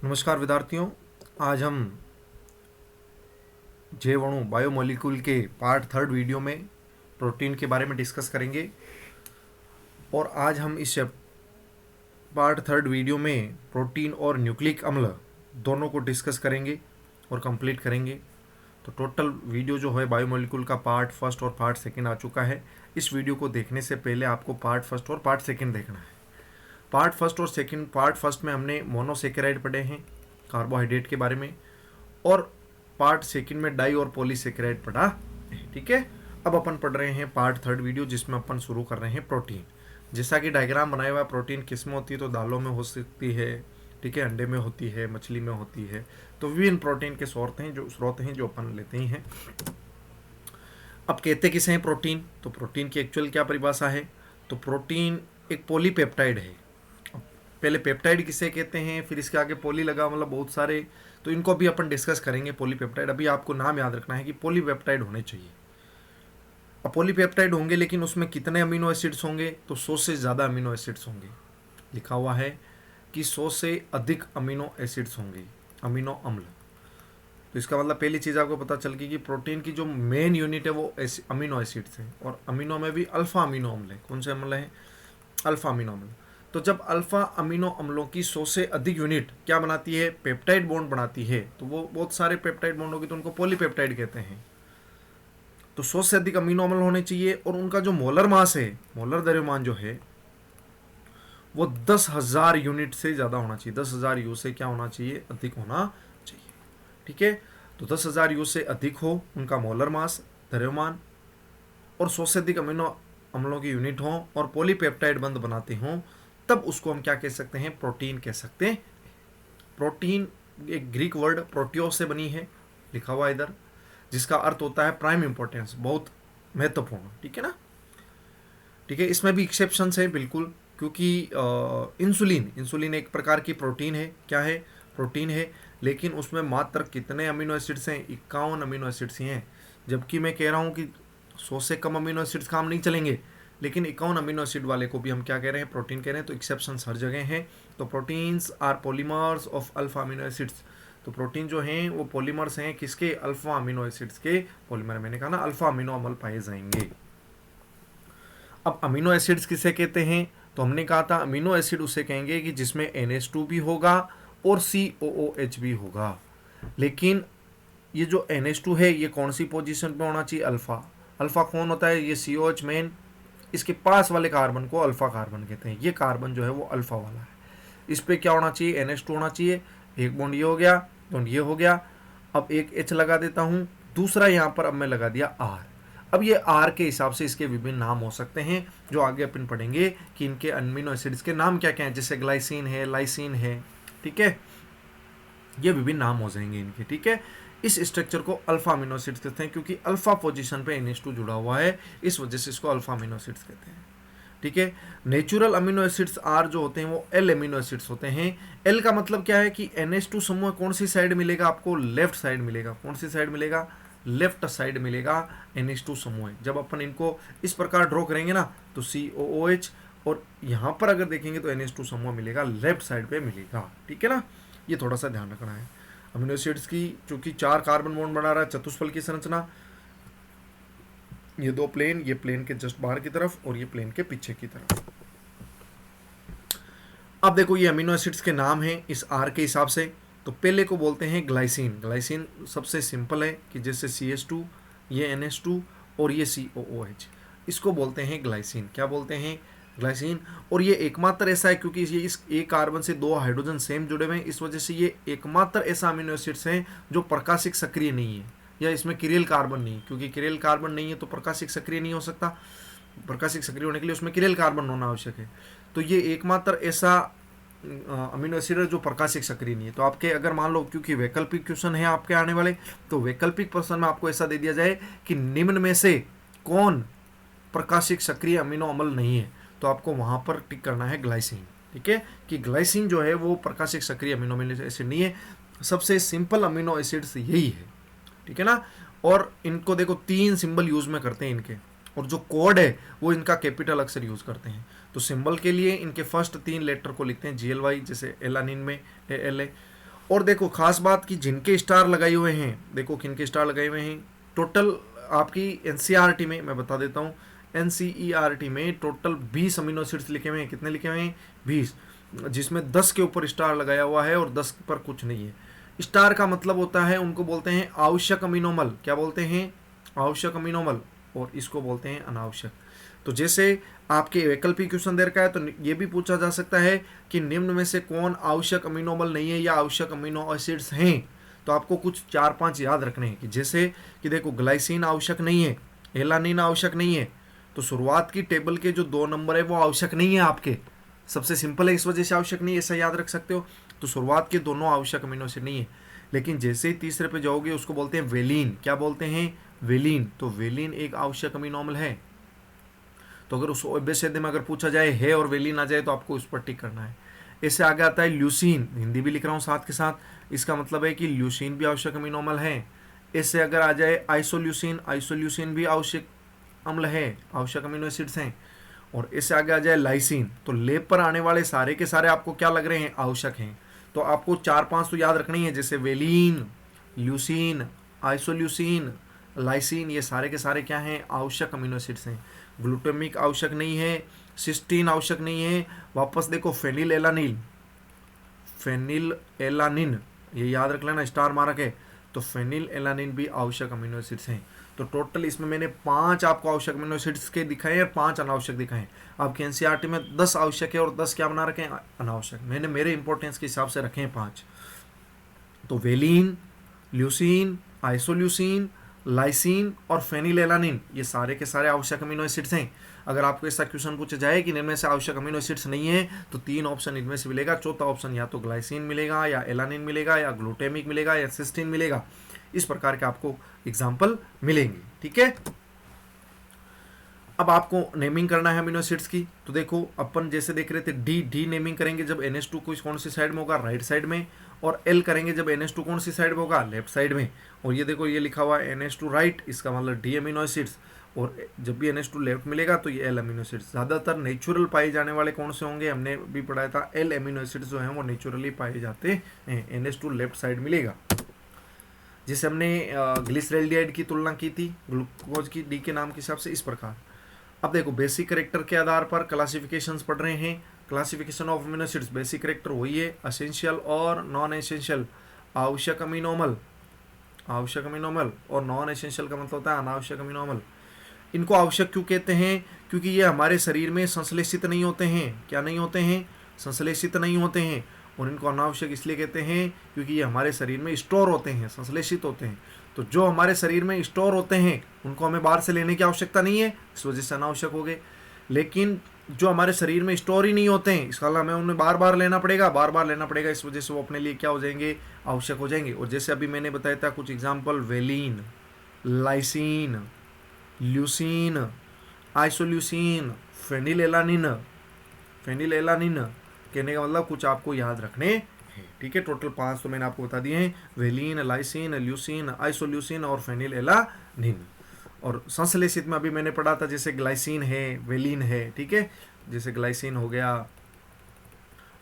नमस्कार विद्यार्थियों। आज हम जीवाणु बायोमोलिक्यूल के पार्ट थर्ड वीडियो में प्रोटीन के बारे में डिस्कस करेंगे। और आज हम इस पार्ट थर्ड वीडियो में प्रोटीन और न्यूक्लिक अम्ल दोनों को डिस्कस करेंगे और कंप्लीट करेंगे। तो टोटल वीडियो जो है बायोमोलिक्यूल का पार्ट फर्स्ट और पार्ट सेकंड आ चुका है। इस वीडियो को देखने से पहले आपको पार्ट फर्स्ट और पार्ट सेकंड देखना है। पार्ट फर्स्ट और सेकंड, पार्ट फर्स्ट में हमने मोनोसेकेराइड पढ़े हैं, कार्बोहाइड्रेट के बारे में, और पार्ट सेकंड में डाई और पॉलीसेकेराइड पढ़ा है। ठीक है, अब अपन पढ़ रहे हैं पार्ट थर्ड वीडियो, जिसमें अपन शुरू कर रहे हैं प्रोटीन। जैसा कि डायग्राम बनाया हुआ, प्रोटीन किस में होती है, तो दालों में हो सकती है, ठीक है, अंडे में होती है, मछली में होती है। तो विभिन्न प्रोटीन के स्रोत हैं जो अपन लेते ही हैं। अब कहते किसे हैं प्रोटीन, तो प्रोटीन की एक्चुअल क्या परिभाषा है। तो प्रोटीन एक पॉलीपेप्टाइड है। पहले पेप्टाइड किसे कहते हैं, फिर इसके आगे पॉली लगा, मतलब बहुत सारे, तो इनको भी अपन डिस्कस करेंगे। पॉलीपेप्टाइड, अभी आपको नाम याद रखना है कि पॉलीपेप्टाइड होने चाहिए। अब पॉलीपेप्टाइड होंगे, लेकिन उसमें कितने अमीनो एसिड्स होंगे, तो 100 से ज़्यादा अमीनो एसिड्स होंगे। लिखा हुआ है कि 100 से अधिक अमीनो एसिड्स होंगे, अमीनो अम्ल। तो इसका मतलब पहली चीज़ आपको पता चल गई कि प्रोटीन की जो मेन यूनिट है वो अमीनो एसिड्स है। और अमीनो में भी अल्फा अमीनो अम्ल है। कौन से अम्ल है? अल्फा अमीनो अम्ल। तो जब अल्फा अमीनो अम्लों की 100 से अधिक यूनिट क्या बनाती है, पेप्टाइड बॉन्ड बनाती है, तो वो बहुत सारे पेप्टाइड बॉन्ड होगी, तो उनको पॉलीपेप्टाइड कहते हैं। तो 100 से अधिक अमीनो अम्ल होने चाहिए, और उनका जो मोलर मास है, मोलर द्रव्यमान जो है, वो 10,000 यूनिट से ज़्यादा होना चाहिए। 10,000 यू से क्या होना चाहिए, अधिक होना चाहिए। ठीक है, तो 10,000 यू से अधिक हो उनका मोलर मास, द्रव्यमान, और 100 से अधिक अमीनो अम्लों की यूनिट हो, और पॉलीपेप्टाइड बंध बनाते हों, तब उसको हम क्या कह सकते हैं, प्रोटीन कह सकते हैं। प्रोटीन एक ग्रीक वर्ड प्रोटियो से बनी है, लिखा हुआ इधर, जिसका अर्थ होता है प्राइम इंपॉर्टेंस, बहुत महत्वपूर्ण। ठीक है ना। ठीक है, इसमें भी एक्सेप्शंस है बिल्कुल, क्योंकि इंसुलिन एक प्रकार की प्रोटीन है। क्या है? प्रोटीन है, लेकिन उसमें मात्र कितने अमीनो एसिड्स हैं? 51 अमीनो एसिड्स ही हैं। जबकि मैं कह रहा हूँ कि 100 से कम अमीनो एसिड्स काम नहीं चलेंगे, लेकिन 51 अमीनो एसिड वाले को भी हम क्या कह रहे हैं, प्रोटीन कह रहे हैं। तो एक्सेप्शंस हर जगह हैं। तो proteins are polymers of alpha amino acids. तो प्रोटीन जो हैं वो पॉलीमर्स हैं, किसके? अल्फा अमीनो एसिड्स के पॉलीमर। मैंने कहा ना, अल्फा अमीनो अम्ल पाए जाएंगे। अब अमीनो एसिड्स किसे कहते हैं, तो हमने कहा था अमीनो एसिड उसे कहेंगे कि जिसमें NH2 भी होगा और COOH भी होगा। लेकिन ये जो NH2 है, ये कौन सी पोजीशन पे होना चाहिए? अल्फा। अल्फा कौन होता है? ये COH मेन, इसके पास वाले कार्बन को अल्फा कार्बन कहते हैं। ये कार्बन जो है वो अल्फा वाला है। इस पे क्या होना चाहिए? NH2 होना चाहिए। एक बॉन्ड ये हो गया, बॉन्ड ये हो गया। अब एक H लगा देता हूँ, दूसरा यहाँ पर अब मैं लगा दिया R। अब ये R के हिसाब से इसके विभिन्न नाम हो सकते हैं, जो आगे अपन पढ़ेंगे कि इनके अमीनो एसिड्स के नाम क्या क्या हैं। जैसे ग्लाइसिन है, लाइसिन है, ठीक है, ये विभिन्न नाम हो जाएंगे इनके। ठीक है, इस स्ट्रक्चर को अल्फा अमीनो एसिड्स कहते हैं, क्योंकि अल्फा पोजीशन पे NH2 जुड़ा हुआ है, इस वजह से इसको अल्फा अमीनो एसिड्स कहते हैं। ठीक है, नेचुरल अमीनो एसिड्स आर जो होते हैं वो L अमीनो एसिड्स होते हैं। L का मतलब क्या है कि NH2 समूह कौन सी साइड मिलेगा आपको? लेफ्ट साइड मिलेगा। कौन सी साइड मिलेगा? लेफ्ट साइड मिलेगा NH2 समूह। जब अपन इनको इस प्रकार ड्रॉ करेंगे ना, तो COOH, और यहाँ पर अगर देखेंगे तो NH2 समूह मिलेगा, लेफ्ट साइड पे मिलेगा। ठीक है ना, ये थोड़ा सा ध्यान रखना है। अमीनो एसिड्स की चूंकि 4 कार्बन बॉन्ड बना रहा है, चतुष्फल की संरचना, ये 2 प्लेन, ये प्लेन के जस्ट बाहर की तरफ और ये प्लेन के पीछे की तरफ। अब देखो ये अमीनो एसिड्स के नाम हैं इस आर के हिसाब से। तो पहले को बोलते हैं ग्लाइसिन। ग्लाइसिन सबसे सिंपल है कि जैसे CH2, ये NH2 और ये COOH, इसको बोलते हैं ग्लाइसिन। क्या बोलते हैं? ग्लाइसिन। और ये एकमात्र ऐसा है, क्योंकि ये इस एक कार्बन से 2 हाइड्रोजन सेम जुड़े हुए हैं, इस वजह से ये एकमात्र ऐसा अमीनो एसिड्स है जो प्रकाशिक सक्रिय नहीं है, या इसमें किरेल कार्बन नहीं है। क्योंकि किरेल कार्बन नहीं है तो प्रकाशिक सक्रिय नहीं हो सकता। प्रकाशिक सक्रिय होने के लिए उसमें किरेल कार्बन होना आवश्यक है। तो ये एकमात्र ऐसा अमीनो एसिड है जो प्रकाशिक सक्रिय नहीं है। तो आपके अगर मान लो, क्योंकि वैकल्पिक क्वेश्चन है आपके आने वाले, तो वैकल्पिक प्रश्न में आपको ऐसा दे दिया जाए कि निम्न में से कौन प्रकाशिक सक्रिय अमीनो अम्ल नहीं है, तो आपको वहां पर टिक करना है ग्लाइसिन। ठीक है, कि ग्लाइसिन जो है वो प्रकाशिक सक्रिय अमीनो एसिड नहीं है। सबसे सिंपल अमीनो एसिड्स यही है। ठीक है ना। और इनको देखो 3 सिंबल यूज में करते हैं इनके, और जो कोड है वो इनका कैपिटल अक्षर यूज करते हैं। तो सिंबल के लिए इनके फर्स्ट 3 लेटर को लिखते हैं GLY, जैसे एलानिन में ALA, और देखो खास बात कि जिनके स्टार लगाए हुए हैं, देखो किनके स्टार लगाए हुए हैं, टोटल आपकी एनसीईआरटी में मैं बता देता हूँ, एनसीईआरटी में टोटल 20 अमीनो एसिड्स लिखे हुए हैं। कितने लिखे हुए हैं? 20, जिसमें 10 के ऊपर स्टार लगाया हुआ है और 10 पर कुछ नहीं है। स्टार का मतलब होता है, उनको बोलते हैं आवश्यक अमीनोमल। क्या बोलते हैं? आवश्यक अमीनोमल। और इसको बोलते हैं अनावश्यक। तो जैसे आपके वैकल्पिक क्वेश्चन दे रखा है, तो ये भी पूछा जा सकता है कि निम्न में से कौन आवश्यक अमीनोमल नहीं है या आवश्यक अमीनो एसिड्स हैं। तो आपको कुछ 4-5 याद रखने हैं कि जैसे कि देखो ग्लाइसिन आवश्यक नहीं है, एलानिन आवश्यक नहीं है, तो शुरुआत की टेबल के जो 2 नंबर है वो आवश्यक नहीं है आपके, सबसे सिंपल है, इस वजह से आवश्यक नहीं है, ऐसा याद रख सकते हो। तो शुरुआत के दोनों आवश्यक अमीनो एसिड नहीं है। लेकिन जैसे ही तीसरे पे जाओगे उसको बोलते हैं वेलिन। क्या बोलते हैं? वेलिन। तो वेलिन एक आवश्यक अमीनोमल है। तो अगर उस एबीसीडी में अगर पूछा जाए है और वेलिन आ जाए तो आपको उस पर टिक करना है। इससे आगे आता है ल्यूसीन, हिंदी भी लिख रहा हूँ साथ के साथ, इसका मतलब है कि ल्यूसीन भी आवश्यक अमीनोमल है। इससे अगर आ जाए आइसोल्यूसिन, आइसोल्यूसिन भी आवश्यक अम्ल है, आवश्यक अमीनो एसिड्स हैं। और इससे आगे आ जाए लाइसिन, तो लेप पर आने वाले सारे के सारे आपको क्या लग रहे हैं? आवश्यक हैं। तो आपको 4-5 तो याद रखनी है, जैसे वेलिन, ल्यूसीन, आइसोल्यूसिन, लाइसिन, ये सारे के सारे क्या हैं? आवश्यक अमीनो एसिड्स हैं। ग्लूटामिक आवश्यक नहीं है, सिस्टीन आवश्यक नहीं है। वापस देखो फेनिल एलानिल, फेनिल एलानिन, ये याद रख लेना, स्टार मार्क है। तो फेनिल एलानिन भी आवश्यक अमीनो एसिड्स हैं। तो टोटल इसमें मैंने 5 आपको आवश्यक अमीनो एसिड्स के दिखाए हैं, 5 अनावश्यक दिखाए हैं। आपके एनसीईआरटी में 10 आवश्यक है और 10 क्या बना रखे हैं? अनावश्यक। मैंने मेरे इंपॉर्टेंस के हिसाब से रखे हैं 5। तो वेलिन, ल्यूसीन, आइसोल्यूसिन, लाइसिन और फेनिलएलानिन, ये सारे के सारे आवश्यक अमीनो एसिड्स हैं। अगर आपको ऐसा क्वेश्चन पूछा जाए कि इनमें से आवश्यक अमीनो एसिड्स नहीं है, तो 3 ऑप्शन इनमें से मिलेगा। चौथा ऑप्शन या तो ग्लाइसिन मिलेगा, या एलानिन मिलेगा, या ग्लूटामिक मिलेगा, या सिस्टीन मिलेगा। इस प्रकार के आपको एग्जाम्पल मिलेंगे। ठीक है, अब आपको नेमिंग करना है अमीनो एसिड्स की। तो देखो अपन जैसे देख रहे थे, डी नेमिंग करेंगे जब NH2 कौन सी साइड में होगा? राइट साइड में। और L करेंगे जब NH2 कौन सी साइड में होगा? लेफ्ट साइड में। और ये देखो ये लिखा हुआ है NH2 राइट, इसका मतलब डी अमीनो एसिड्स। और जब भी NH2 लेफ्ट मिलेगा तो ये L अमीनो एसिड्स। ज़्यादातर नेचुरल पाए जाने वाले कौन से होंगे? हमने भी पढ़ाया था, L अमीनो एसिड्स जो हैं वो नेचुरली पाए जाते हैं। NH2 लेफ्ट साइड मिलेगा। जिसे हमने ग्लिसरेल्डिहाइड की तुलना की थी ग्लूकोज की डी के नाम के हिसाब से, इस प्रकार। अब देखो बेसिक करेक्टर के आधार पर क्लासिफिकेशंस पढ़ रहे हैं। Classification of amino acids, basic character वही है, एसेंशियल और नॉन एसेंशियल। आवश्यक अमीनोमल, आवश्यक अमीनोमल, और नॉन एसेंशियल का मतलब होता है अनावश्यक अमीनोमल। इनको आवश्यक क्यों कहते हैं? क्योंकि ये हमारे शरीर में संश्लेषित नहीं होते हैं। क्या नहीं होते हैं? संश्लेषित नहीं होते हैं। और इनको अनावश्यक इसलिए कहते हैं क्योंकि ये हमारे शरीर में स्टोर होते हैं, संश्लेषित होते हैं। तो जो हमारे शरीर में स्टोर होते हैं उनको हमें बाहर से लेने की आवश्यकता नहीं है, इस वजह से अनावश्यक हो गए। लेकिन जो हमारे शरीर में स्टोर ही नहीं होते हैं, इसका मतलब हमें उन्हें बार बार लेना पड़ेगा, बार बार लेना पड़ेगा, इस वजह से वो अपने लिए क्या हो जाएंगे? आवश्यक हो जाएंगे। और जैसे अभी मैंने बताया था कुछ example, valine, lysine, leucine, isoleucine, phenylalanine. Phenylalanine कहने का मतलब कुछ आपको याद रखने हैं। ठीक है, टोटल 5 तो मैंने आपको बता दिए हैं, वेलिन, लाइसिन, ल्यूसीन, आइसोल्यूसिन और फेनिलएलानिन। और संश्लेषित में अभी मैंने पढ़ा था, जैसे ग्लाइसिन है, वेलिन है। ठीक है, जैसे ग्लाइसिन हो गया,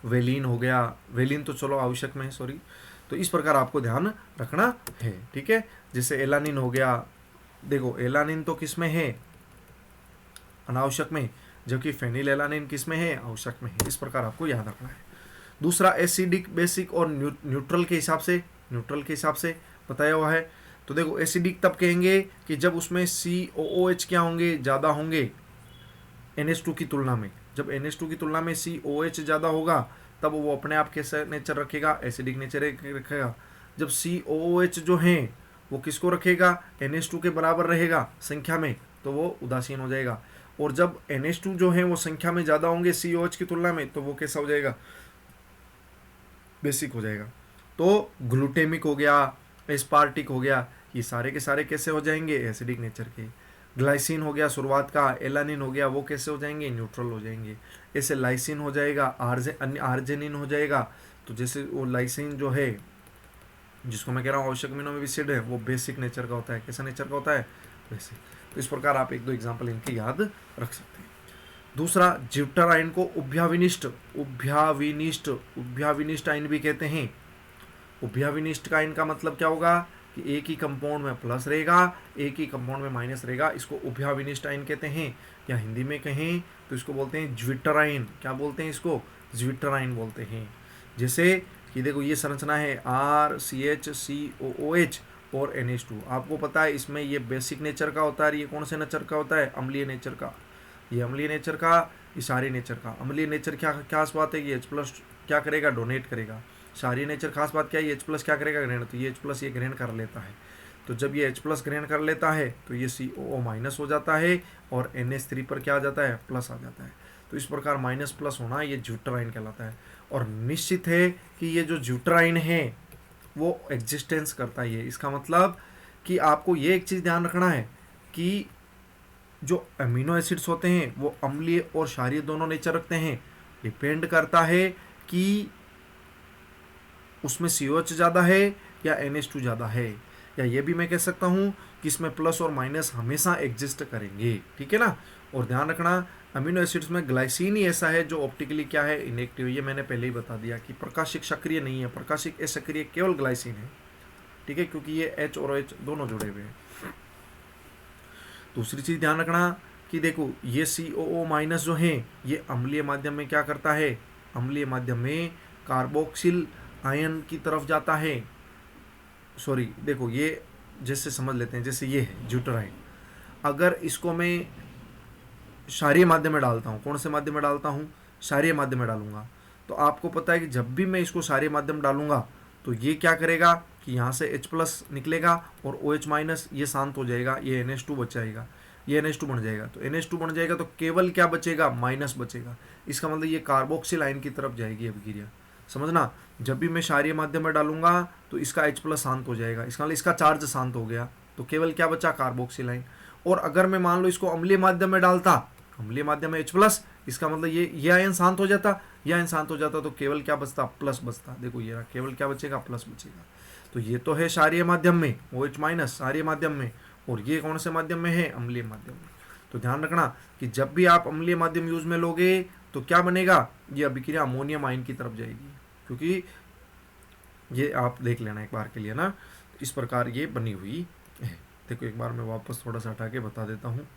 वेलिन हो गया, वेलिन तो चलो आवश्यक में है, सॉरी। तो इस प्रकार आपको ध्यान रखना है। ठीक है, जैसे एलानिन हो गया, देखो एलानिन तो किस में है? अनावश्यक में, जबकि फेनिलएलानिन किस में है? आवश्यक में है। इस प्रकार आपको याद रखना है। दूसरा एसिडिक, बेसिक और न्यूट्रल के हिसाब से, न्यूट्रल के हिसाब से बताया हुआ है। तो देखो एसिडिक तब कहेंगे कि जब उसमें COOH क्या होंगे? ज़्यादा होंगे NH2 की तुलना में। जब NH2 की तुलना में COH ज़्यादा होगा तब वो अपने आप कैसा नेचर रखेगा? एसिडिक नेचर रखेगा। जब COOH जो हैं वो किसको रखेगा? NH2 के बराबर रहेगा संख्या में, तो वो उदासीन हो जाएगा। और जब NH2 जो है वो संख्या में ज़्यादा होंगे COH की तुलना में, तो वो कैसा हो जाएगा? बेसिक हो जाएगा। तो ग्लूटेमिक हो गया, एस्पार्टिक हो गया, ये सारे के सारे कैसे हो जाएंगे? एसिडिक नेचर के। ग्लाइसिन हो गया शुरुआत का, एलानिन हो गया, वो कैसे हो जाएंगे? न्यूट्रल हो जाएंगे। ऐसे लाइसिन हो जाएगा, आर्जेनिन हो जाएगा। तो जैसे वो लाइसिन जो है, जिसको मैं कह रहा हूँ आवश्यक अमीनो एसिड है, वो बेसिक नेचर का होता है। कैसा नेचर का होता है? बेसिक। तो इस प्रकार आप 1-2 एग्जाम्पल इनके याद रख सकते हैं। दूसरा, ज्यूटराइन को उभयाविनिष्ट, उभयाविनिष्ट आयन भी कहते हैं। उभयाविनिष्ट का इनका मतलब क्या होगा कि एक ही कंपाउंड में प्लस रहेगा, एक ही कंपाउंड में माइनस रहेगा, इसको उभयाविनिष्ट आयन कहते हैं। या हिंदी में कहें तो इसको बोलते हैं ज्विटर। क्या बोलते हैं इसको? ज्विटर बोलते हैं। जैसे कि देखो ये संरचना है RCH COOH और NH2। आपको पता है इसमें ये बेसिक नेचर का होता है, ये कौन से नेचर का होता है? अम्लीय नेचर का। ये अम्लीय नेचर का, ये क्षारीय नेचर का। अम्लीय नेचर क्या खास बात है कि H+ क्या करेगा? डोनेट करेगा। क्षारीय नेचर खास बात क्या है? H+ क्या करेगा? ग्रहण। तो ये H+ ये ग्रहण कर लेता है। तो जब ये H+ ग्रहण कर लेता है तो ये COO- हो जाता है और NH3 पर क्या आ जाता है? प्लस आ जाता है। तो इस प्रकार माइनस प्लस होना ये ज्यूटराइन कहलाता है। और निश्चित है कि ये जो ज्यूटराइन है वो एग्जिस्टेंस करता ही है। इसका मतलब कि आपको ये एक चीज़ ध्यान रखना है कि जो अमीनो एसिड्स होते हैं वो अम्लीय और क्षारीय दोनों नेचर रखते हैं। डिपेंड करता है कि उसमें COH ज़्यादा है या NH2 ज़्यादा है। या ये भी मैं कह सकता हूँ कि इसमें प्लस और माइनस हमेशा एग्जिस्ट करेंगे। ठीक है ना? और ध्यान रखना अमीनो एसिड्स में ग्लाइसिन ही ऐसा है जो ऑप्टिकली क्या है? इनएक्टिव। ये मैंने पहले ही बता दिया कि प्रकाशिक सक्रिय नहीं है, प्रकाशिक असक्रिय केवल ग्लाइसिन है। ठीक है? क्योंकि ये H और OH दोनों जुड़े हुए हैं। दूसरी चीज़ ध्यान रखना कि देखो ये COO- जो है ये अम्लीय माध्यम में क्या करता है? अम्लीय माध्यम में कार्बोक्सिल आयन की तरफ जाता है। सॉरी, देखो ये जैसे समझ लेते हैं, जैसे ये है ज्यूटराइन। अगर इसको मैं क्षारीय माध्यम में डालता हूँ, कौन से माध्यम में डालता हूँ? क्षारीय माध्यम में डालूंगा। तो आपको पता है कि जब भी मैं इसको क्षारीय माध्यम में डालूंगा तो ये क्या करेगा कि यहाँ से H+ निकलेगा और OH- ये शांत हो जाएगा, ये NH2 बच जाएगा, ये NH2 बन जाएगा। तो NH2 बन जाएगा तो केवल क्या बचेगा? माइनस बचेगा। इसका मतलब ये कार्बोक्सिल आयन की तरफ जाएगी अभिक्रिया। समझना, जब भी मैं क्षारीय माध्यम में डालूंगा तो इसका H+ शांत हो जाएगा, इसका मतलब इसका चार्ज शांत हो गया, तो केवल क्या बचा? Carboxyl ion. और अगर मैं मान लो इसको अम्लीय माध्यम में डालता, अम्लीय माध्यम में H+, इसका मतलब ये आयन शांत हो जाता, ये आयन शांत हो जाता तो केवल क्या बचता? प्लस बचता। देखो ये रहा, केवल क्या बचेगा? प्लस बचेगा। तो ये तो है क्षारीय माध्यम में, OH- क्षारीय माध्यम में, और ये कौन से माध्यम में है? अम्लीय माध्यम में। तो ध्यान रखना कि जब भी आप अम्लीय माध्यम यूज में लोगे तो क्या बनेगा? ये अभिक्रिया अमोनियम आयन की तरफ जाएगी, क्योंकि ये आप देख लेना एक बार के लिए ना, इस प्रकार ये बनी हुई है। देखो एक बार मैं वापस थोड़ा सा हटा के बता देता हूँ।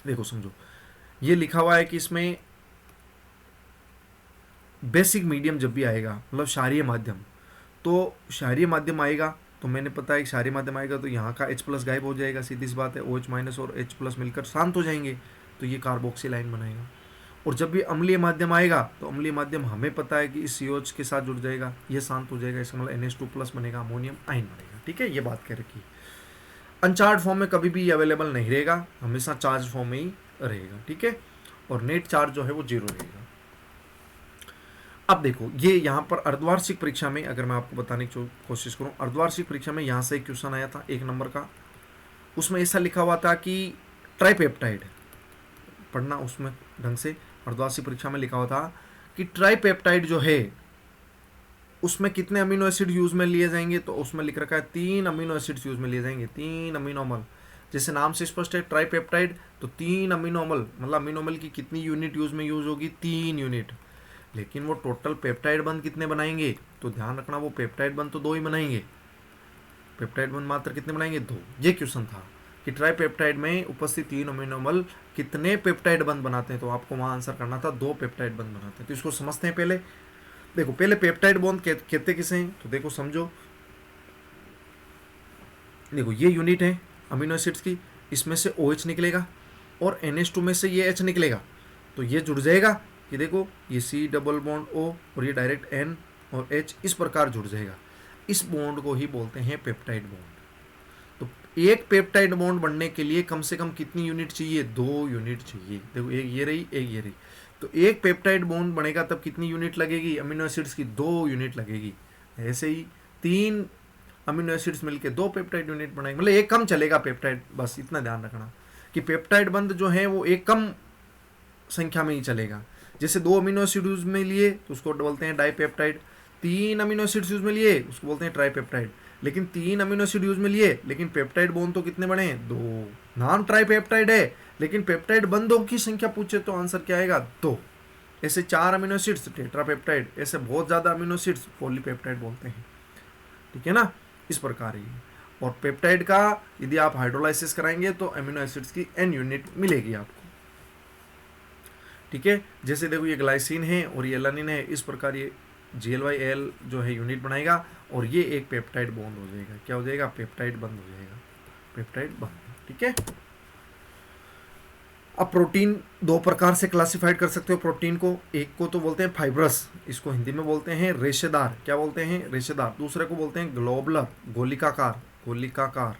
देखो समझो, ये लिखा हुआ है कि इसमें बेसिक मीडियम जब भी आएगा, मतलब क्षारीय माध्यम, तो क्षारीय माध्यम आएगा तो मैंने पता है क्षारीय माध्यम आएगा तो यहाँ का H+ गायब हो जाएगा, सीधी सी बात है। OH- और H+ मिलकर शांत हो जाएंगे तो ये कार्बोक्सिल आयन बनाएगा। और जब भी अम्लीय माध्यम आएगा तो अम्लीय माध्यम हमें पता है कि इस COH के साथ जुड़ जाएगा, ये शांत हो जाएगा, इसका मतलब NH2+ बनेगा, अमोनियम आयन बनेगा। ठीक है? ये बात कह रखी। अनचार्ज फॉर्म में कभी भी अवेलेबल नहीं रहेगा, हमेशा चार्ज फॉर्म में ही रहेगा। ठीक है? और नेट चार्ज जो है वो 0 रहेगा। अब देखो ये यहाँ पर अर्धवार्षिक परीक्षा में, अगर मैं आपको बताने की कोशिश करूँ, अर्धवार्षिक परीक्षा में यहाँ से एक क्वेश्चन आया था 1 नंबर का। उसमें ऐसा लिखा हुआ था कि ट्राइपेप्टाइड, पढ़ना उसमें ढंग से, अर्धवार्षिक परीक्षा में लिखा हुआ था कि ट्राइपेप्टाइड जो है उसमें कितने अमीनो एसिड यूज में लिए जाएंगे? तो उसमें लिख रखा है 3 अमीनो एसिड्स यूज में लिए जाएंगे, 3 अमीनोमल। जैसे नाम से स्पष्ट है ट्राइपेप्टाइड, तो 3 अमीनोमल, मतलब अमीनोमल की कितनी यूनिट यूज होगी? 3 यूनिट। लेकिन वो टोटल पेप्टाइड बंद कितने बनाएंगे? तो ध्यान रखना वो पेप्टाइड बंद तो 2 ही बनाएंगे, पेप्टाइड बंद मात्र कितने बनाएंगे? 2। ये क्वेश्चन था कि ट्राइपेप्टाइड में उपस्थित 3 अमीनोमल कितने पेप्टाइड बंद बनाते हैं, तो आपको वहां आंसर करना था 2 पेप्टाइड बंद बनाते हैं। तो इसको समझते हैं पहले। देखो पहले पेप्टाइड बॉन्ड कहते किसे हैं? तो देखो समझो, देखो ये यूनिट है अमीनो एसिड्स की, इसमें से OH निकलेगा और NH2 में से ये H निकलेगा, तो ये जुड़ जाएगा। ये देखो ये C+O और ये डायरेक्ट N और H इस प्रकार जुड़ जाएगा। इस बॉन्ड को ही बोलते हैं पेप्टाइड बॉन्ड। तो एक पेप्टाइड बॉन्ड बनने के लिए कम से कम कितनी यूनिट चाहिए? 2 यूनिट चाहिए। देखो एक ये रही, एक ये रही, तो एक पेप्टाइड बॉन्ड बनेगा तब कितनी यूनिट लगेगी अमीनो एसिड्स की? 2 यूनिट लगेगी। ऐसे ही 3 अमीनो एसिड्स मिलके 2 पेप्टाइड यूनिट बनाएंगे, मतलब एक कम चलेगा पेप्टाइड। बस इतना ध्यान रखना कि पेप्टाइड बंद जो है वो एक कम संख्या में ही चलेगा। जैसे 2 अमीनो एसिड यूज में लिए तो उसको बोलते हैं डाइपेप्टाइड, 3 अमीनो एसिड्स यूज में लिए उसको बोलते हैं ट्राइपेप्टाइड। लेकिन 3 अमीनो एसिड यूज में लिए लेकिन पेप्टाइड बॉन्ड तो कितने बने हैं? 2। नाम ट्राइपेप्टाइड है लेकिन पेप्टाइड बंदों की संख्या पूछे तो आंसर क्या आएगा? 2। ऐसे 4 अमीनो एसिड्स टेट्रापेप्टाइड, ऐसे बहुत ज़्यादा अमीनो एसिड्स पॉलीपेप्टाइड बोलते हैं। ठीक है ना, इस प्रकार ही। और पेप्टाइड का यदि आप हाइड्रोलाइसिस कराएंगे तो अमीनो एसिड्स की n यूनिट मिलेगी आपको। ठीक है, जैसे देखो ये ग्लाइसिन है और ये एलानिन है, इस प्रकार ये GLYAL जो है यूनिट बनाएगा और ये एक पेप्टाइड बॉन्ड हो जाएगा। क्या हो जाएगा? पेप्टाइड बंद हो जाएगा, पेप्टाइड बंद। ठीक है, अब प्रोटीन दो प्रकार से क्लासिफाइड कर सकते हो प्रोटीन को। एक को तो बोलते हैं फाइब्रस, इसको हिंदी में बोलते हैं रेशेदार। क्या बोलते हैं? रेशेदार। दूसरे को बोलते हैं ग्लोबुलर, गोलिकाकार, गोलिकाकार।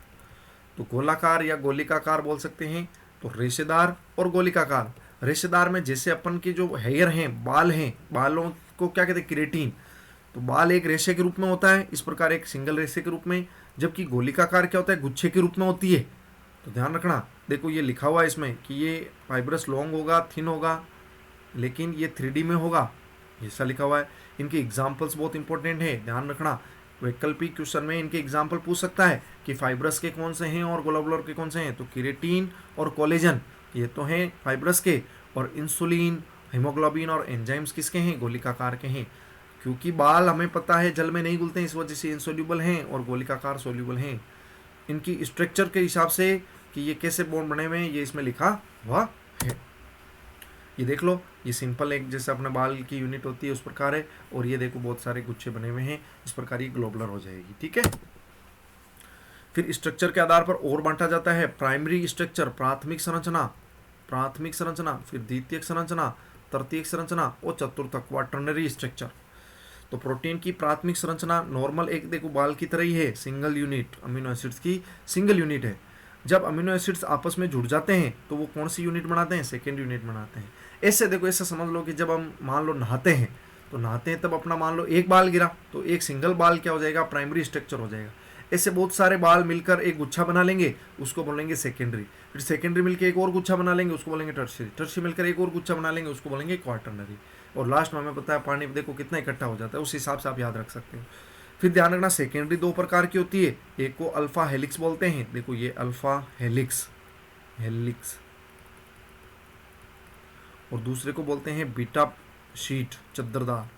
तो गोलाकार या गोलिकाकार बोल सकते हैं। तो रेशेदार और गोलिकाकार। रेशेदार में जैसे अपन की जो हेयर हैं, बाल हैं, बालों को क्या कहते हैं? केराटिन। तो बाल एक रेशे के रूप में होता है, इस प्रकार एक सिंगल रेशे के रूप में। जबकि गोलिकाकार क्या होता है? गुच्छे के रूप में होती है। तो ध्यान रखना, देखो ये लिखा हुआ है इसमें कि ये फाइब्रस लॉन्ग होगा, थिन होगा, लेकिन ये 3D में होगा, ऐसा लिखा हुआ है। इनके एग्जाम्पल्स बहुत इंपॉर्टेंट है, ध्यान रखना। वैकल्पिक क्वेश्चन में इनके एग्जाम्पल पूछ सकता है कि फाइब्रस के कौन से हैं और ग्लोबुलर के कौन से हैं। तो केराटिन और कोलेजन ये तो हैं फाइब्रस के, और इंसुलिन, हीमोग्लोबिन और एंजाइम्स किसके हैं? गोलिकाकार के हैं। क्योंकि बाल हमें पता है जल में नहीं घुलते हैं, इस वजह से इनसोल्यूबल हैं और गोलिकाकार सोल्यूबल हैं। इनकी स्ट्रक्चर के हिसाब से कि ये कैसे बॉन्ड बने हुए हैं ये इसमें लिखा हुआ है। ये देख लो, ये सिंपल एक जैसे अपने बाल की यूनिट होती है उस प्रकार है, और ये देखो बहुत सारे गुच्छे बने हुए हैं, इस प्रकार ये ग्लोबुलर हो जाएगी। ठीक है, फिर स्ट्रक्चर के आधार पर और बांटा जाता है। प्राइमरी स्ट्रक्चर, प्राथमिक संरचना, प्राथमिक संरचना, फिर द्वितीयक संरचना, तृतीयक संरचना और चतुर्थक क्वाटर्नरी स्ट्रक्चर। तो प्रोटीन की प्राथमिक संरचना नॉर्मल एक देखो बाल की तरह ही है, सिंगल यूनिट, अमीनो एसिड्स की सिंगल यूनिट है। जब अमीनो एसिड्स आपस में जुड़ जाते हैं तो वो कौन सी यूनिट बनाते हैं? सेकेंड यूनिट बनाते हैं। ऐसे देखो, ऐसा समझ लो कि जब हम मान लो नहाते हैं, तो नहाते हैं तब अपना मान लो एक बाल गिरा, तो एक सिंगल बाल क्या हो जाएगा? प्राइमरी स्ट्रक्चर हो जाएगा। ऐसे बहुत सारे बाल मिलकर एक गुच्छा बना लेंगे, उसको बोलेंगे सेकेंडरी। फिर सेकेंडरी मिलकर एक और गुच्छा बना लेंगे, उसको बोलेंगे टर्शियरी। टर्शियरी मिलकर एक और गुच्छा बना लेंगे, उसको बोलेंगे क्वाटर्नरी। और लास्ट में हमें पता है पानी देखो कितना इकट्ठा हो जाता है, उस हिसाब से आप याद रख सकते हो। फिर ध्यान रखना, सेकेंडरी दो प्रकार की होती है। एक को अल्फा हेलिक्स बोलते हैं, देखो ये अल्फा हेलिक्स, हेलिक्स, और दूसरे को बोलते हैं बीटा शीट, चद्दरदार।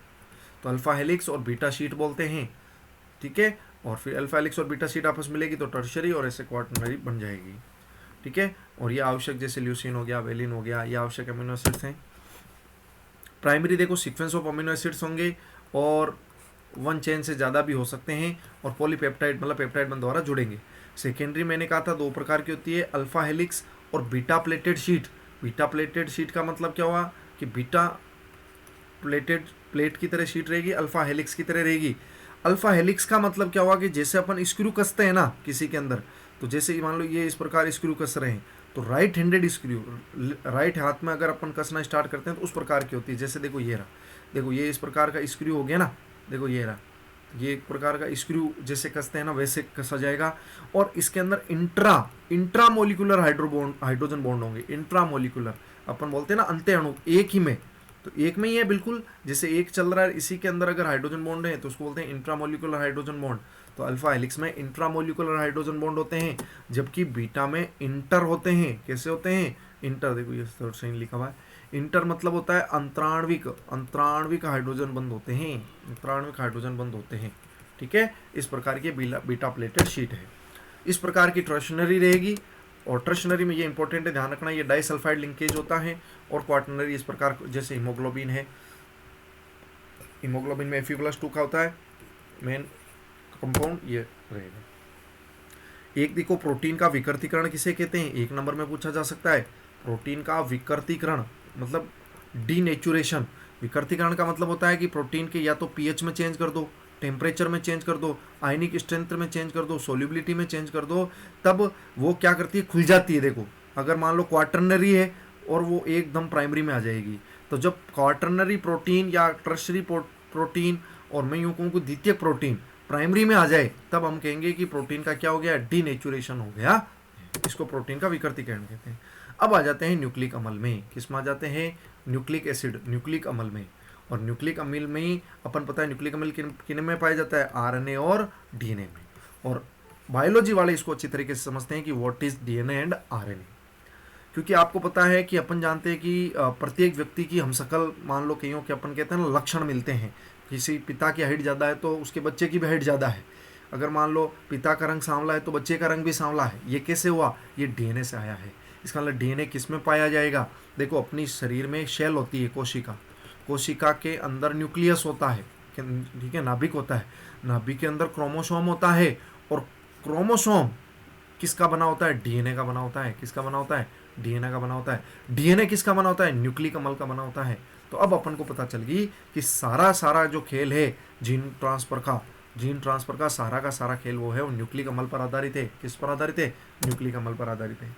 तो अल्फा हेलिक्स और बीटा शीट बोलते हैं। ठीक है, और फिर अल्फा हेलिक्स और बीटा शीट आपस में मिलेगी तो टर्शियरी और ऐसे क्वाटर्नरी बन जाएगी। ठीक है, और ये आवश्यक जैसे ल्यूसीन हो गया, वेलिन हो गया, ये आवश्यक अमीनो एसिड्स हैं। प्राइमरी देखो सीक्वेंस ऑफ अमीनो एसिड्स होंगे और वन चेन से ज़्यादा भी हो सकते हैं, और पॉलीपेप्टाइड मतलब पेप्टाइड बंध द्वारा जुड़ेंगे। सेकेंडरी मैंने कहा था दो प्रकार की होती है, अल्फा हेलिक्स और beta pleated sheet. Beta pleated sheet का मतलब क्या हुआ कि बीटा प्लेटेड प्लेट की तरह शीट रहेगी, अल्फा हेलिक्स की तरह रहेगी। अल्फा हेलिक्स का मतलब क्या हुआ कि जैसे अपन स्क्रू कसते हैं ना किसी के अंदर, तो जैसे मान लो ये इस प्रकार स्क्रू कस रहे हैं, तो राइट हैंडेड स्क्रू, राइट हाथ में अगर अपन कसना स्टार्ट करते हैं तो उस प्रकार की होती है। जैसे देखो ये रहा, देखो ये इस प्रकार का स्क्रू हो गया ना, देखो ये रहा, ये एक प्रकार का स्क्रू जैसे कसते हैं ना वैसे कसा जाएगा। और इसके अंदर इंट्रा मोलिकुलर हाइड्रोजन बॉन्ड होंगे। इंट्रा मोलिकुलर अपन बोलते हैं ना अंत्य अणु, एक ही में, तो एक में ही है बिल्कुल, जैसे एक चल रहा है इसी के अंदर अगर हाइड्रोजन बॉन्ड है तो उसको बोलते हैं इंट्रामोलिकुलर हाइड्रोजन बॉन्ड। तो अल्फा हेलिक्स में इंट्रामोलिकुलर हाइड्रोजन बॉन्ड होते हैं, जबकि बीटा में इंटर होते हैं। कैसे होते हैं? इंटर, देखो ये थर्ड साइन लिखा हुआ है। इंटर मतलब होता है अंतराण्विक, अंतराण्विक हाइड्रोजन बंद होते हैं, अंतराण्विक हाइड्रोजन बंद होते हैं। ठीक है, इस प्रकार की बीटा प्लेटेड शीट है। इस प्रकार की टर्शनरी रहेगी, और टर्शनरी में ये इंपॉर्टेंट है, ध्यान रखना, ये डाइसल्फाइड लिंकेज होता है। और क्वाटर्नरी इस प्रकार जैसे हीमोग्लोबिन है, हीमोग्लोबिन में Fe+2 का होता है मेन कंपाउंड, ये रहेगा। एक देखो प्रोटीन का विकृतीकरण किसे कहते हैं, एक नंबर में पूछा जा सकता है। प्रोटीन का विकृतीकरण मतलब डीनेचुरेशन। विकृतीकरण का मतलब होता है कि प्रोटीन के या तो पीएच में चेंज कर दो, टेम्परेचर में चेंज कर दो, आयनिक स्ट्रेंथ में चेंज कर दो, सोल्यूबिलिटी में चेंज कर दो, तब वो क्या करती है, खुल जाती है। देखो अगर मान लो क्वाटर्नरी है और वो एकदम प्राइमरी में आ जाएगी, तो जब क्वाटर्नरी प्रोटीन या टर्शरी प्रोटीन और मैं यूँ कहूँ द्वितीयक प्रोटीन प्राइमरी में आ जाए, तब हम कहेंगे कि प्रोटीन का क्या हो गया, डीनेचुरेशन हो गया। इसको प्रोटीन का विकृतीकरण कहते हैं। अब आ जाते हैं न्यूक्लिक अम्ल में। किस में आ जाते हैं? न्यूक्लिक एसिड, न्यूक्लिक अम्ल में। और न्यूक्लिक अम्ल में ही अपन पता है न्यूक्लिक अम्ल किन में पाया जाता है, आरएनए और डीएनए में। और बायोलॉजी वाले इसको अच्छी तरीके से समझते हैं कि what is DNA and RNA, क्योंकि आपको पता है कि अपन जानते हैं कि प्रत्येक व्यक्ति की हम शकल, मान लो कईयों के अपन कहते हैं ना लक्षण मिलते हैं, किसी पिता की हाइट ज़्यादा है तो उसके बच्चे की भी हाइट ज़्यादा है, अगर मान लो पिता का रंग सांवला है तो बच्चे का रंग भी सांवला है। ये कैसे हुआ? ये डीएनए से आया है। इसका मतलब डीएनए किस में पाया जाएगा? देखो अपनी शरीर में शेल होती है, कोशिका, कोशिका के अंदर न्यूक्लियस होता है, ठीक है, नाभिक होता है, नाभिक के अंदर क्रोमोसोम होता है, और क्रोमोसोम किसका बना होता है? डीएनए का बना होता है। किसका बना होता है? डीएनए का बना होता है। डीएनए किसका बना होता है? न्यूक्लिक अम्ल का बना होता है। तो अब अपन को पता चल गई कि सारा सारा जो खेल है जीन ट्रांसफर का सारा का सारा खेल वो है, वो न्यूक्लिक अम्ल पर आधारित है। किस पर आधारित है? न्यूक्लिक अम्ल पर आधारित है।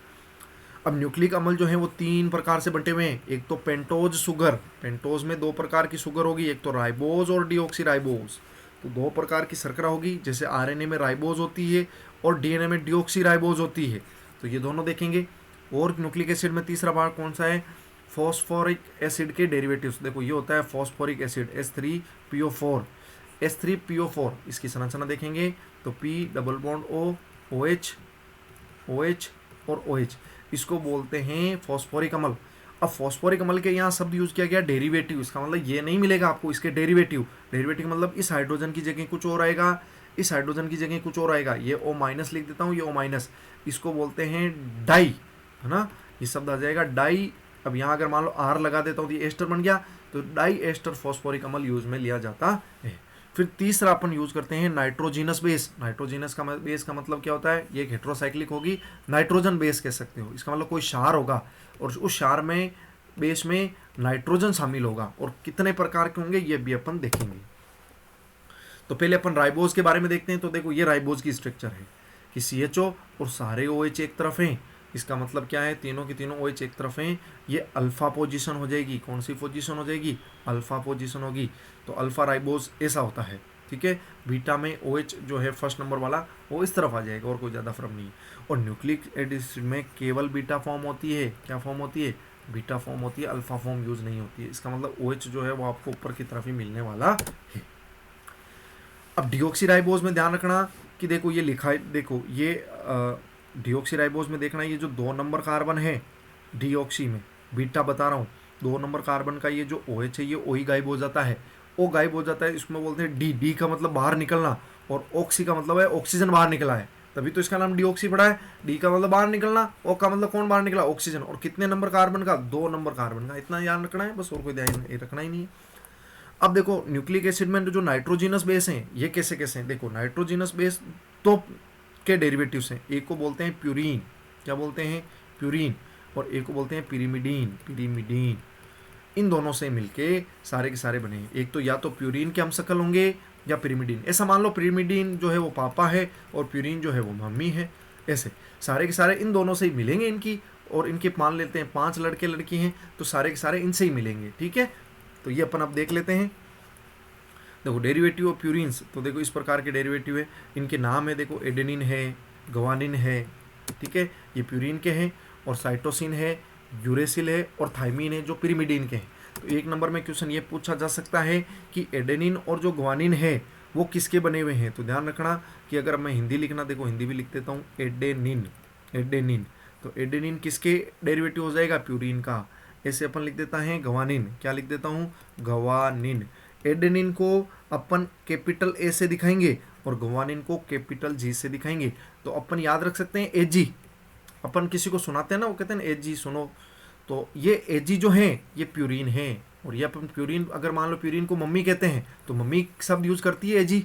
अब न्यूक्लिक अम्ल जो है वो 3 प्रकार से बंटे हुए हैं। एक तो पेंटोज शुगर, पेंटोज में 2 प्रकार की शुगर होगी, एक तो राइबोज और डीऑक्सी तो 2 प्रकार की शर्करा होगी, जैसे आरएनए में राइबोज होती है और डीएनए में डीऑक्सी होती है, तो ये दोनों देखेंगे। और न्यूक्लिक एसिड में तीसरा भाग कौन सा है? फॉस्फोरिक एसिड के डेरिवेटिव्स। देखो ये होता है फॉस्फोरिक एसिड H3PO4, H3PO4, इसकी संरचना देखेंगे तो P double bond O, OH, OH और OH, इसको बोलते हैं फॉस्फोरिक अम्ल। अब फॉस्फोरिक अम्ल के यहाँ शब्द यूज किया गया डेरिवेटिव, इसका मतलब ये नहीं मिलेगा आपको इसके डेरिवेटिव। डेरिवेटिव मतलब इस हाइड्रोजन की जगह कुछ और आएगा, इस हाइड्रोजन की जगह कुछ और आएगा। ये O माइनस लिख देता हूँ, ये O माइनस, इसको बोलते हैं डाई, है ना, ये शब्द आ जाएगा डाई। अब यहाँ अगर मान लो R लगा देता हूँ तो ये एस्टर बन गया, तो डाई एस्टर फॉस्फोरिक अम्ल यूज में लिया जाता है। फिर तीसरा अपन यूज करते हैं नाइट्रोजिनस बेस। नाइट्रोजिनस का बेस का मतलब क्या होता है? ये एक हेट्रोसाइक्लिक होगी, नाइट्रोजन बेस कह सकते हो। इसका मतलब कोई क्षार होगा और उस क्षार में बेस में नाइट्रोजन शामिल होगा, और कितने प्रकार के होंगे ये भी अपन देखेंगे। तो पहले अपन राइबोज के बारे में देखते हैं। तो देखो ये राइबोज की स्ट्रक्चर है कि CHO और सारे OH एक तरफ हैं। इसका मतलब क्या है? तीनों की तीनों OH एक तरफ हैं। ये अल्फा पोजीशन हो जाएगी। कौन सी पोजीशन हो जाएगी? अल्फा पोजीशन होगी। तो अल्फा राइबोज ऐसा होता है, ठीक है। बीटा में OH जो है फर्स्ट नंबर वाला वो इस तरफ आ जाएगा, और कोई ज़्यादा फर्क नहीं है। और न्यूक्लिक एसिड में केवल बीटा फॉर्म होती है। क्या फॉर्म होती है? बीटा फॉर्म होती है, अल्फा फॉर्म यूज नहीं होती है। इसका मतलब OH जो है वो आपको ऊपर की तरफ ही मिलने वाला है। अब डीऑक्सीराइबोज में ध्यान रखना कि देखो ये लिखा है, देखो ये डीऑक्सीराइबोज में देखना, ये जो 2 नंबर कार्बन है डीऑक्सी में, बीटा बता रहा हूँ, 2 नंबर कार्बन का ये जो OH है ये OH गायब हो जाता है, O गायब हो जाता है। इसमें बोलते हैं डी का मतलब बाहर निकलना, और ऑक्सी का मतलब है ऑक्सीजन बाहर निकला है, तभी तो इसका नाम डीऑक्सी पड़ा है। डी का मतलब बाहर निकलना, O का मतलब कौन बाहर निकला? ऑक्सीजन। और कितने नंबर कार्बन का? 2 नंबर कार्बन का। इतना ध्यान रखना है बस, और कोई ध्यान रखना ही नहीं है। अब देखो न्यूक्लिक एसिड में जो नाइट्रोजिनस बेस हैं ये कैसे कैसे हैं? देखो नाइट्रोजिनस बेस तो के डेरिवेटिव्स हैं। एक को बोलते हैं प्यूरीन, क्या बोलते हैं? प्यूरीन। और एक को बोलते हैं पिरीमिडीन। इन दोनों से मिलके सारे के सारे बने हैं। एक तो या तो प्यूरीन के हम शकल होंगे या पिरीमिडीन। ऐसा मान लो पिरीमिडीन जो है वो पापा है और प्यूरीन जो है वो मम्मी है। ऐसे सारे के सारे इन दोनों से ही मिलेंगे इनकी, और इनके मान लेते हैं 5 लड़के लड़की हैं तो सारे के सारे इनसे ही मिलेंगे, ठीक है। तो ये अपन अब देख लेते हैं। देखो डेरिवेटिव ऑफ प्यूरिन्स, तो देखो इस प्रकार के डेरिवेटिव है, इनके नाम है, देखो एडेनिन है, ग्वानिन है, ठीक है, ये प्यूरिन के हैं। और साइटोसिन है, यूरेसिल है, और थाइमिन है जो पिरीमिडीन के हैं। तो 1 नंबर में क्वेश्चन ये पूछा जा सकता है कि एडेनिन और जो ग्वानिन है वो किसके बने हुए हैं। तो ध्यान रखना कि अगर मैं हिंदी लिखना, देखो हिंदी भी लिख देता हूँ, एडेनिन। तो एडेनिन किसके डेरिवेटिव हो जाएगा? प्यूरिन का। ऐसे अपन लिख देता है ग्वानिन, क्या लिख देता हूँ? ग्वानिन। एडेनिन को अपन कैपिटल ए से दिखाएंगे और ग्वानिन को कैपिटल जी से दिखाएंगे। तो अपन याद रख सकते हैं AG। अपन किसी को सुनाते हैं ना, वो कहते हैं AG सुनो, तो ये AG जो है ये प्यूरिन है। और ये अपन प्यूरिन, अगर मान लो प्यूरिन को मम्मी कहते हैं तो मम्मी शब्द यूज करती है AG।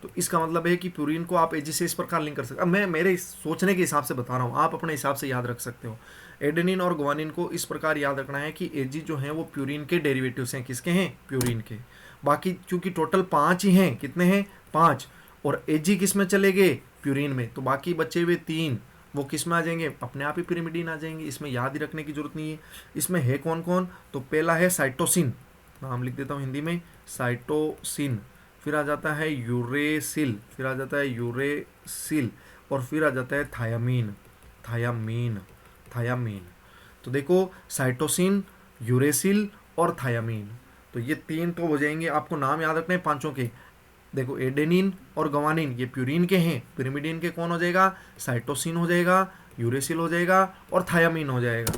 तो इसका मतलब है कि प्यूरिन को आप AG से इस प्रकार लिंक कर सकते। अब मैं मेरे सोचने के हिसाब से बता रहा हूँ, आप अपने हिसाब से याद रख सकते हो। एडेनिन और ग्वानिन को इस प्रकार याद रखना है कि AG जो है वो प्यूरिन के डेरिवेटिव्स हैं। किसके हैं? प्यूरिन के। बाकी क्योंकि टोटल 5 ही हैं, कितने हैं? 5। और AG किस में चले गए? प्यूरिन में। तो बाकी बचे हुए 3 वो किस में आ जाएंगे? अपने आप ही पिरिमिडीन आ जाएंगे। इसमें याद ही रखने की जरूरत नहीं है। इसमें है कौन कौन? तो पहला है साइटोसिन, नाम लिख देता हूँ हिंदी में, साइटोसिन। फिर आ जाता है यूरेसिल, और फिर आ जाता है थायामीन। तो देखो साइटोसिन, यूरेसिल और थायामीन, तो ये 3 तो हो जाएंगे। आपको नाम याद रखने हैं 5 के। देखो एडेनिन और ग्वानिन ये प्यूरिन के हैं, पिरिमिडीन के कौन हो जाएगा? साइटोसिन हो जाएगा, यूरेसिल हो जाएगा और थायामीन हो जाएगा।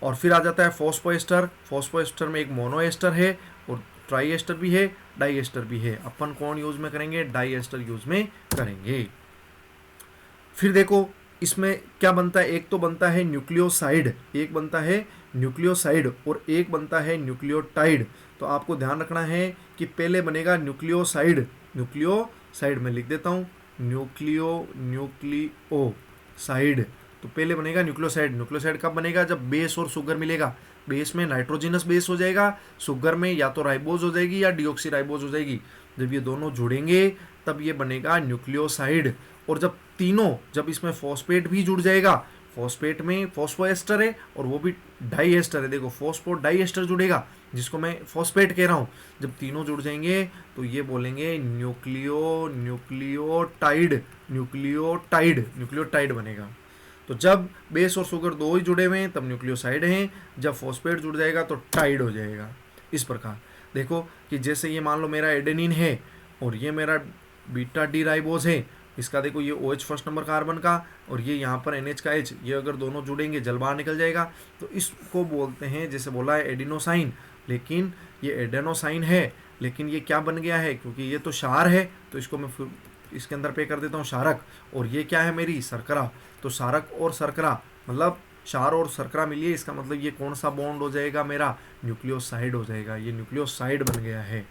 और फिर आ जाता है फॉस्फोएस्टर। फॉस्फोएस्टर में एक मोनोएस्टर है और ट्राई एस्टर भी है, डाई एस्टर भी है। अपन कौन यूज में करेंगे? डाई एस्टर यूज में करेंगे। फिर देखो इसमें क्या बनता है, एक तो बनता है न्यूक्लियोसाइड, एक बनता है न्यूक्लियोसाइड और एक बनता है न्यूक्लियोटाइड। तो आपको ध्यान रखना है कि पहले बनेगा न्यूक्लियोसाइड। न्यूक्लियोसाइड में लिख देता हूँ, न्यूक्लियोसाइड। तो पहले बनेगा न्यूक्लियोसाइड। न्यूक्लियोसाइड कब बनेगा? जब बेस और शुगर मिलेगा। बेस में नाइट्रोजिनस बेस हो जाएगा, शुगर में या तो राइबोज हो जाएगी या डीऑक्सी राइबोज हो जाएगी। जब ये दोनों जुड़ेंगे तब ये बनेगा न्यूक्लियोसाइड। और जब इसमें फॉस्फेट भी जुड़ जाएगा, फॉस्फेट में फॉस्फोएस्टर है और वो भी डाई एस्टर है। देखो फॉस्फो डाई एस्टर जुड़ेगा जिसको मैं फॉस्फेट कह रहा हूँ। जब तीनों जुड़ जाएंगे तो ये बोलेंगे न्यूक्लियोटाइड बनेगा। तो जब बेस और शुगर दो ही जुड़े हुए हैं तब न्यूक्लियोसाइड हैं, जब फॉस्फेट जुड़ जाएगा तो टाइड हो जाएगा। इस प्रकार देखो कि जैसे ये मान लो मेरा एडेनिन है और ये मेरा बीटा डी राइबोज है। इसका देखो ये OH फर्स्ट नंबर कार्बन का और ये यहाँ पर NH का H, ये अगर दोनों जुड़ेंगे जल बाहर निकल जाएगा। तो इसको बोलते हैं, जैसे बोला है एडिनोसाइन, लेकिन ये एडेनोसाइन है, लेकिन ये क्या बन गया है? क्योंकि ये तो क्षार है तो इसको मैं फिर इसके अंदर पे कर देता हूँ क्षारक। और ये क्या है मेरी? शर्करा। तो क्षारक और शर्करा मतलब क्षार और शर्करा मिलिए, इसका मतलब ये कौन सा बॉन्ड हो जाएगा मेरा? न्यूक्लियोसाइड हो जाएगा। ये न्यूक्लियोसाइड बन गया है।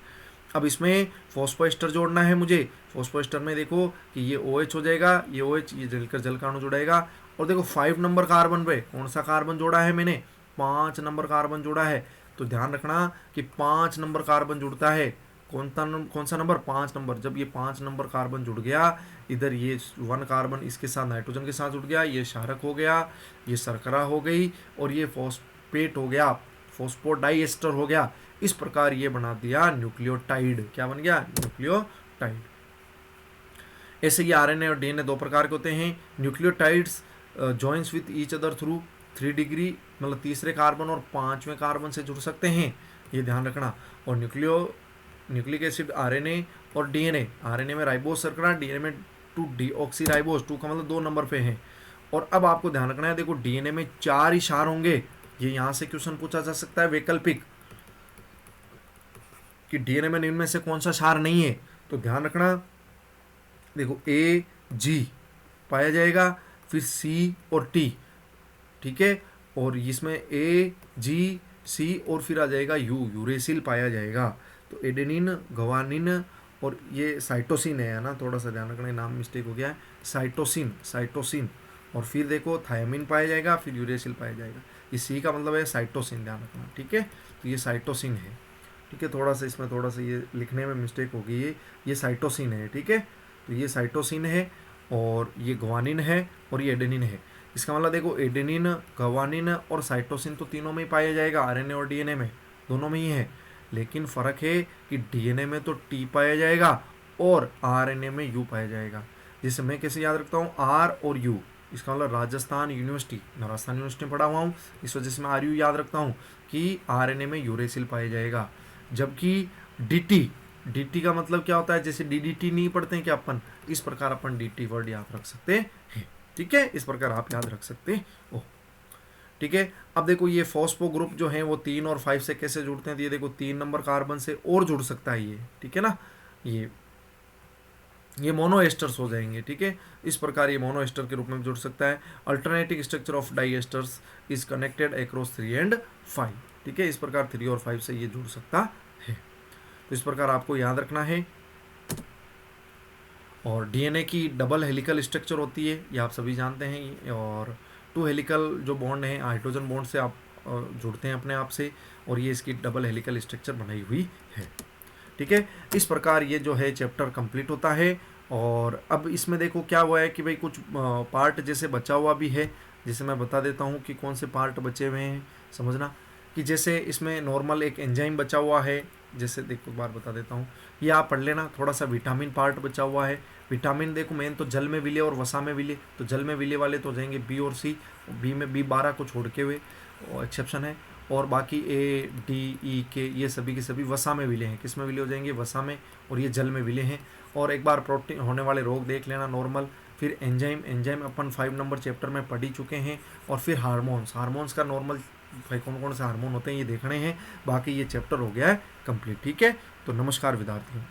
अब इसमें फॉस्फोएस्टर जोड़ना है मुझे। फॉस्फोएस्टर में देखो कि ये OH हो जाएगा, ये OH ये जलकर जल का अणु जुड़ाएगा। और देखो 5 नंबर कार्बन पे कौन सा कार्बन जोड़ा है मैंने? 5 नंबर कार्बन जोड़ा है। तो ध्यान रखना कि 5 नंबर कार्बन जुड़ता है। कौन सा नंबर? 5 नंबर। जब ये 5 नंबर कार्बन जुड़ गया, इधर ये 1 कार्बन इसके साथ नाइट्रोजन के साथ जुड़ गया, ये क्षारक हो गया, ये शर्करा हो गई और ये फॉस्फेट हो गया, फॉस्फोडाइएस्टर हो गया। इस प्रकार ये बना दिया न्यूक्लियोटाइड। क्या बन गया? न्यूक्लियोटाइड। ऐसे ये RNA और DNA दो प्रकार के होते हैं। Nucleotides joins with each other through 3 degree, मतलब तीसरे कार्बन और 5वें कार्बन से जुड़ सकते हैं, ये ध्यान रखना। और न्यूक्लिक एसिड RNA और DNA, RNA में राइबोज शर्करा, DNA में 2 डीऑक्सी राइबोज, 2 का मतलब 2 नंबर पे है। और अब आपको ध्यान रखना है, देखो DNA में 4 ही क्षार होंगे। ये यहाँ से क्वेश्चन पूछा जा सकता है वैकल्पिक कि DNA में इनमें से कौन सा क्षार नहीं है। तो ध्यान रखना, देखो AG पाया जाएगा, फिर C और T, ठीक है। और इसमें AGC और फिर आ जाएगा यूरेसिल पाया जाएगा। तो एडेनिन, गवानिन और ये साइटोसिन है ना, थोड़ा सा ध्यान रखना, नाम मिस्टेक हो गया है। साइटोसिन और फिर देखो थायमिन पाया जाएगा, फिर यूरेसिल पाया जाएगा। ये C का मतलब है साइटोसिन, ध्यान रखना, ठीक है। तो ये साइटोसिन है, ठीक है। थोड़ा सा इसमें थोड़ा सा ये लिखने में मिस्टेक हो गई है, ये साइटोसिन है, ठीक है। तो ये साइटोसिन है और ये ग्वानिन है और ये एडेनिन है। इसका मतलब देखो एडेनिन, ग्वानिन और साइटोसिन तो तीनों में ही पाया जाएगा, RNA और DNA में, दोनों में ही है। लेकिन फ़र्क है कि DNA में तो T पाया जाएगा और RNA में U पाया जाएगा। जिसे मैं कैसे याद रखता हूँ? R और U। इसका मतलब राजस्थान यूनिवर्सिटी में पढ़ा हुआ हूँ, इस वजह से मैं RU याद रखता हूँ कि RNA में यूरेसिल पाया जाएगा। जबकि DT का मतलब क्या होता है? जैसे DDT नहीं पढ़ते हैं क्या अपन, इस प्रकार अपन DT वर्ड याद रख सकते हैं, ठीक है। इस प्रकार आप याद रख सकते हो, ठीक है। अब देखो ये फॉस्फो ग्रुप जो है वो 3 और 5 से कैसे जुड़ते हैं? तो ये देखो 3 नंबर कार्बन से और जुड़ सकता है ये, ठीक है ना। ये मोनोएस्टर्स हो जाएंगे, ठीक है। इस प्रकार ये मोनोएस्टर के रूप में जुड़ सकता है। Alternating structure of diesters is connected across 3 and 5, ठीक है। इस प्रकार 3 और 5 से ये जुड़ सकता है। तो इस प्रकार आपको याद रखना है। और DNA की डबल हेलिकल स्ट्रक्चर होती है, ये आप सभी जानते हैं। और 2 हेलिकल जो बॉन्ड हैं हाइड्रोजन बॉन्ड से आप जुड़ते हैं अपने आप से, और ये इसकी डबल हेलिकल स्ट्रक्चर बनाई हुई है, ठीक है। इस प्रकार ये जो है चैप्टर कंप्लीट होता है। और अब इसमें देखो क्या हुआ है कि भाई कुछ पार्ट जैसे बचा हुआ भी है, जैसे मैं बता देता हूँ कि कौन से पार्ट बचे हुए हैं। समझना कि जैसे इसमें नॉर्मल एक एंजाइम बचा हुआ है, जैसे देखो एक बार बता देता हूँ, ये आप पढ़ लेना। थोड़ा सा विटामिन पार्ट बचा हुआ है। विटामिन देखो मेन तो जल में विले और वसा में विले, तो जल में विले वाले तो हो जाएंगे B और C, B में B12 को छोड़ के हुए एक्सेप्शन है, और बाकी A, D, E, K ये सभी के सभी वसा में विले हैं। किस में विले हो जाएंगे? वसा में, और ये जल में विले हैं। और एक बार प्रोटीन होने वाले रोग देख लेना नॉर्मल। फिर एंजाइम अपन 5 नंबर चैप्टर में पढ़ ही चुके हैं। और फिर हार्मोन्स का नॉर्मल भाई कौन कौन से हार्मोन होते हैं ये देखने हैं। बाकी ये चैप्टर हो गया है कंप्लीट। ठीक है, तो नमस्कार विद्यार्थियों।